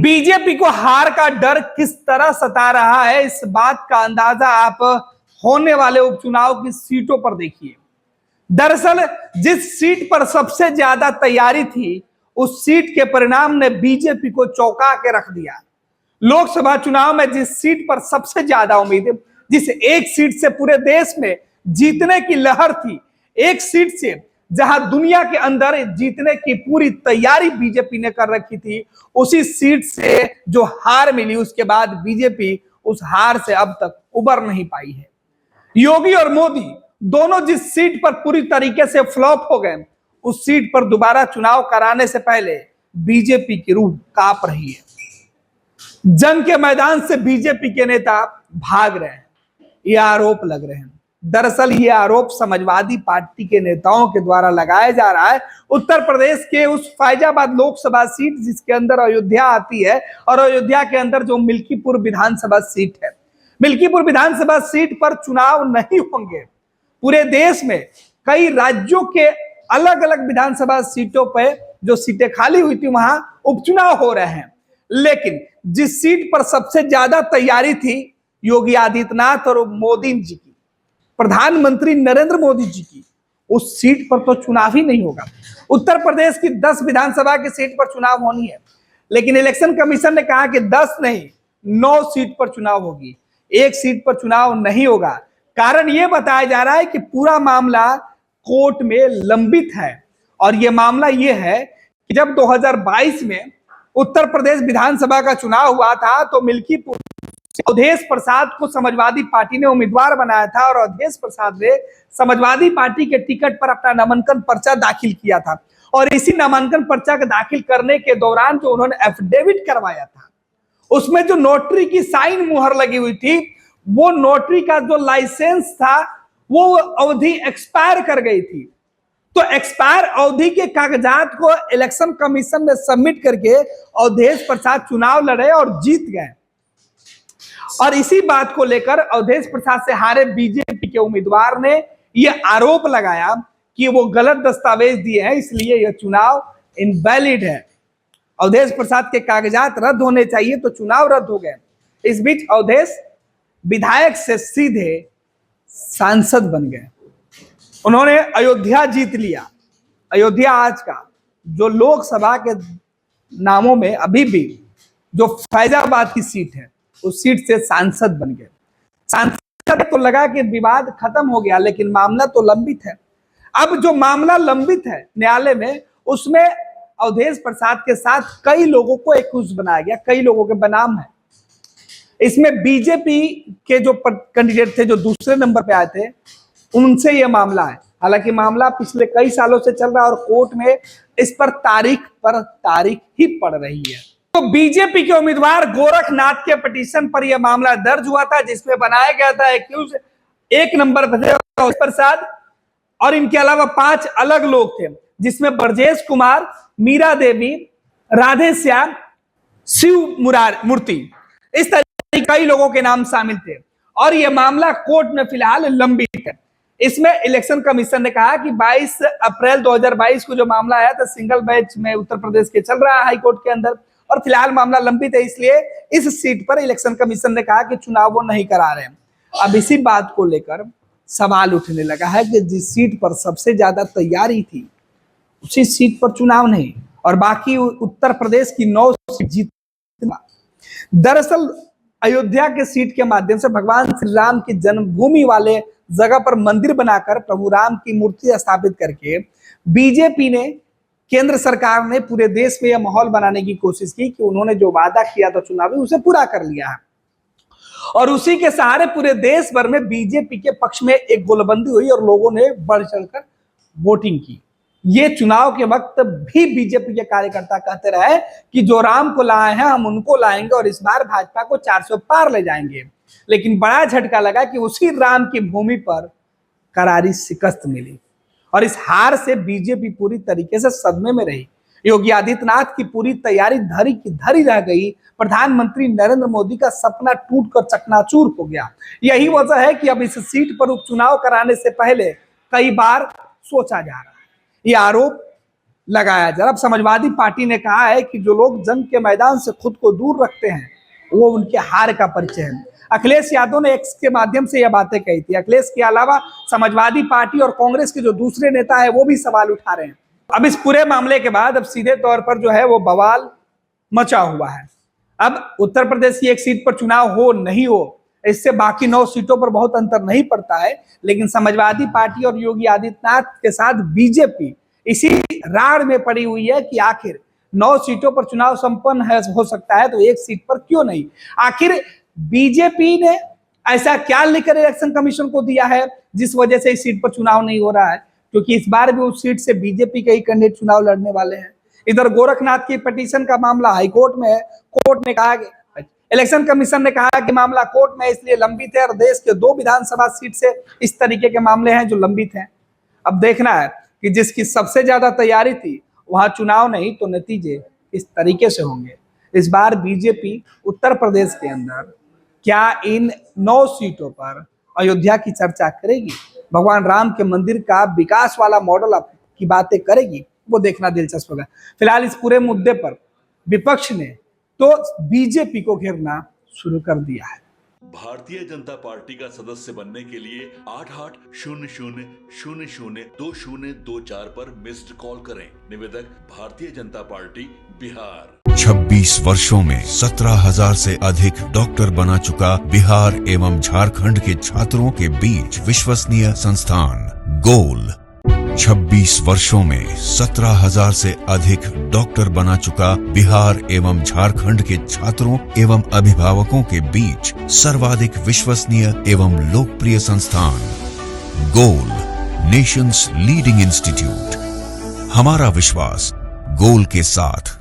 BJP को हार का डर किस तरह सता रहा है, इस बात का अंदाजा आप होने वाले उपचुनाव की सीटों पर देखिए। दरअसल जिस सीट पर सबसे ज्यादा तैयारी थी, उस सीट के परिणाम ने बीजेपी को चौंका के रख दिया। लोकसभा चुनाव में जिस सीट पर सबसे ज्यादा उम्मीदें, जिस एक सीट से पूरे देश में जीतने की लहर थी, एक सीट से जहां दुनिया के अंदर जीतने की पूरी तैयारी बीजेपी ने कर रखी थी, उसी सीट से जो हार मिली, उसके बाद बीजेपी उस हार से अब तक उबर नहीं पाई है। योगी और मोदी दोनों जिस सीट पर पूरी तरीके से फ्लॉप हो गए, उस सीट पर दोबारा चुनाव कराने से पहले बीजेपी की रूह कांप रही है। जंग के मैदान से बीजेपी के नेता भाग रहे हैं, ये आरोप लग रहे हैं। दरअसल ये आरोप समाजवादी पार्टी के नेताओं के द्वारा लगाया जा रहा है। उत्तर प्रदेश के उस फैजाबाद लोकसभा सीट जिसके अंदर अयोध्या आती है, और अयोध्या के अंदर जो मिल्कीपुर विधानसभा सीट है, मिल्कीपुर विधानसभा सीट पर चुनाव नहीं होंगे। पूरे देश में कई राज्यों के अलग अलग विधानसभा सीटों पर जो सीटें खाली हुई थी, वहां उपचुनाव हो रहे हैं। लेकिन जिस सीट पर सबसे ज्यादा तैयारी थी योगी आदित्यनाथ और मोदी जी की, प्रधानमंत्री नरेंद्र मोदी जी की, उस सीट पर तो चुनाव ही नहीं होगा। उत्तर प्रदेश की 10 विधानसभा की सीट पर चुनाव होनी है, लेकिन इलेक्शन कमीशन ने कहा कि 10 नहीं 9 सीट पर चुनाव होगी, एक सीट पर चुनाव नहीं होगा। कारण यह बताया जा रहा है कि पूरा मामला कोर्ट में लंबित है। और यह मामला यह है कि जब 2022 में उत्तर प्रदेश विधानसभा का चुनाव हुआ था, तो मिल्कीपुर अवधेश प्रसाद को समाजवादी पार्टी ने उम्मीदवार बनाया था, और अवधेश प्रसाद ने समाजवादी पार्टी के टिकट पर अपना नामांकन पर्चा दाखिल किया था। और इसी नामांकन पर्चा के दाखिल करने के दौरान जो उन्होंने एफिडेविट करवाया था, उसमें जो नोटरी की साइन मुहर लगी हुई थी, वो नोटरी का जो लाइसेंस था, वो अवधि एक्सपायर कर गई थी। तो एक्सपायर अवधि के कागजात को इलेक्शन कमीशन में सबमिट करके अवधेश प्रसाद चुनाव लड़े और जीत गए। और इसी बात को लेकर अवधेश प्रसाद से हारे बीजेपी के उम्मीदवार ने यह आरोप लगाया कि वो गलत दस्तावेज दिए हैं, इसलिए यह चुनाव इनवैलिड है। अवधेश प्रसाद के कागजात रद्द होने चाहिए, तो चुनाव रद्द हो गए। इस बीच अवधेश विधायक से सीधे सांसद बन गए। उन्होंने अयोध्या जीत लिया। अयोध्या आज का जो लोकसभा के नामों में अभी भी जो फैजाबाद की सीट है, उस सीट से सांसद बन गए। सांसद तो लगा कि विवाद खत्म हो गया, लेकिन मामला तो लंबित है। अब जो मामला लंबित है न्यायालय में, उसमें अवधेश प्रसाद के साथ कई लोगों को एक्यूज बनाया गया, कई लोगों के बनाम है। इसमें बीजेपी के जो कैंडिडेट थे, जो दूसरे नंबर पे आए थे, उनसे यह मामला है। हालांकि मामला पिछले कई सालों से चल रहा है और कोर्ट में इस पर तारीख ही पड़ रही है। तो बीजेपी के उम्मीदवार गोरखनाथ के पिटीशन पर यह मामला दर्ज हुआ था, जिसमें बनाया गया था एक्यूज एक नंबर पर प्रसाद और इनके अलावा 5 अलग लोग थे, जिसमें ब्रजेश कुमार, मीरा देवी, राधे श्याम, शिव मूर्ति, इस तरह कई लोगों के नाम शामिल थे। और यह मामला कोर्ट में फिलहाल लंबित है। इसमें इलेक्शन कमीशन ने कहा कि 22 अप्रैल 2022 को जो मामला आया था, सिंगल बेंच में उत्तर प्रदेश के चल रहा है हाई कोर्ट के अंदर, और फिलहाल मामला लंबित है, इसलिए इस सीट पर इलेक्शन कमीशन ने कहा कि चुनाव वो नहीं करा रहे हैं। अब इसी बात को लेकर सवाल उठने लगा है कि जिस सीट पर सबसे ज्यादा तैयारी थी, उसी सीट पर चुनाव नहीं, और बाकी उत्तर प्रदेश की 9 सीट जीतना। दरअसल अयोध्या के सीट के माध्यम से भगवान श्री राम की जन्मभूमि वाले जगह पर मंदिर बनाकर प्रभु राम की मूर्ति स्थापित करके बीजेपी ने, केंद्र सरकार ने पूरे देश में यह माहौल बनाने की कोशिश की कि उन्होंने जो वादा किया था चुनावी, उसे पूरा कर लिया है। और उसी के सहारे पूरे देश भर में बीजेपी के पक्ष में एक गोलबंदी हुई और लोगों ने बढ़ चढ़कर वोटिंग की। ये चुनाव के वक्त भी बीजेपी के कार्यकर्ता कहते रहे कि जो राम को लाए हैं हम उनको लाएंगे और इस बार भाजपा को 400 पार ले जाएंगे। लेकिन बड़ा झटका लगा कि उसी राम की भूमि पर करारी शिकस्त मिली, और इस हार से बीजेपी पूरी तरीके से सदमे में रही। योगी आदित्यनाथ की पूरी तैयारी धरी की धरी रह गई। प्रधानमंत्री नरेंद्र मोदी का सपना टूटकर चकनाचूर हो गया। यही वजह है कि अब इस सीट पर उपचुनाव कराने से पहले कई बार सोचा जा रहा है। यह आरोप लगाया जाए। अब समाजवादी पार्टी ने कहा है कि जो लोग जंग के मैदान से खुद को दूर रखते हैं वो उनके हार का परिचय है। अखिलेश यादव ने एक्स के माध्यम से यह बातें कही थी। अखिलेश के अलावा समाजवादी पार्टी और कांग्रेस के जो दूसरे नेता है वो भी सवाल उठा रहे हैं। अब इस पूरे मामले के बाद अब सीधे तौर पर जो है वो बवाल मचा हुआ है। अब उत्तर प्रदेश की एक सीट पर चुनाव हो नहीं हो, इससे बाकी 9 सीटों पर बहुत अंतर नहीं पड़ता है, लेकिन समाजवादी पार्टी और योगी आदित्यनाथ के साथ बीजेपी इसी राड़ में पड़ी हुई है कि आखिर 9 सीटों पर चुनाव संपन्न हो सकता है तो एक सीट पर क्यों नहीं। आखिर बीजेपी ने ऐसा क्या लेकर इलेक्शन कमीशन को दिया है जिस वजह से इस सीट पर चुनाव नहीं हो रहा है, क्योंकि इस बार भी उस सीट से बीजेपी के ही कैंडिडेट चुनाव लड़ने वाले हैं। इधर गोरखनाथ की पिटीशन का मामला हाईकोर्ट में है। कोर्ट ने कहा, इलेक्शन कमीशन ने कहा कि मामला कोर्ट में इसलिए लंबित है और देश के 2 विधानसभा सीट से इस तरीके के मामले हैं जो लंबित हैं। अब देखना है कि जिसकी सबसे ज्यादा तैयारी थी वहां चुनाव नहीं तो नतीजे इस तरीके से होंगे। इस बार बीजेपी उत्तर प्रदेश के अंदर क्या इन 9 सीटों पर अयोध्या की चर्चा करेगी, भगवान राम के मंदिर का विकास वाला मॉडल की बातें करेगी, वो देखना दिलचस्प होगा। फिलहाल इस पूरे मुद्दे पर विपक्ष ने तो बीजेपी को घेरना शुरू कर दिया है। भारतीय जनता पार्टी का सदस्य बनने के लिए 8800002024 पर मिस्ड कॉल करें। निवेदक भारतीय जनता पार्टी बिहार। 26 वर्षों में 17,000 से अधिक डॉक्टर बना चुका बिहार एवं झारखंड के छात्रों के बीच विश्वसनीय संस्थान गोल। 26 वर्षों में 17,000 से अधिक डॉक्टर बना चुका बिहार एवं झारखंड के छात्रों एवं अभिभावकों के बीच सर्वाधिक विश्वसनीय एवं लोकप्रिय संस्थान गोल, नेशंस लीडिंग इंस्टीट्यूट। हमारा विश्वास गोल के साथ।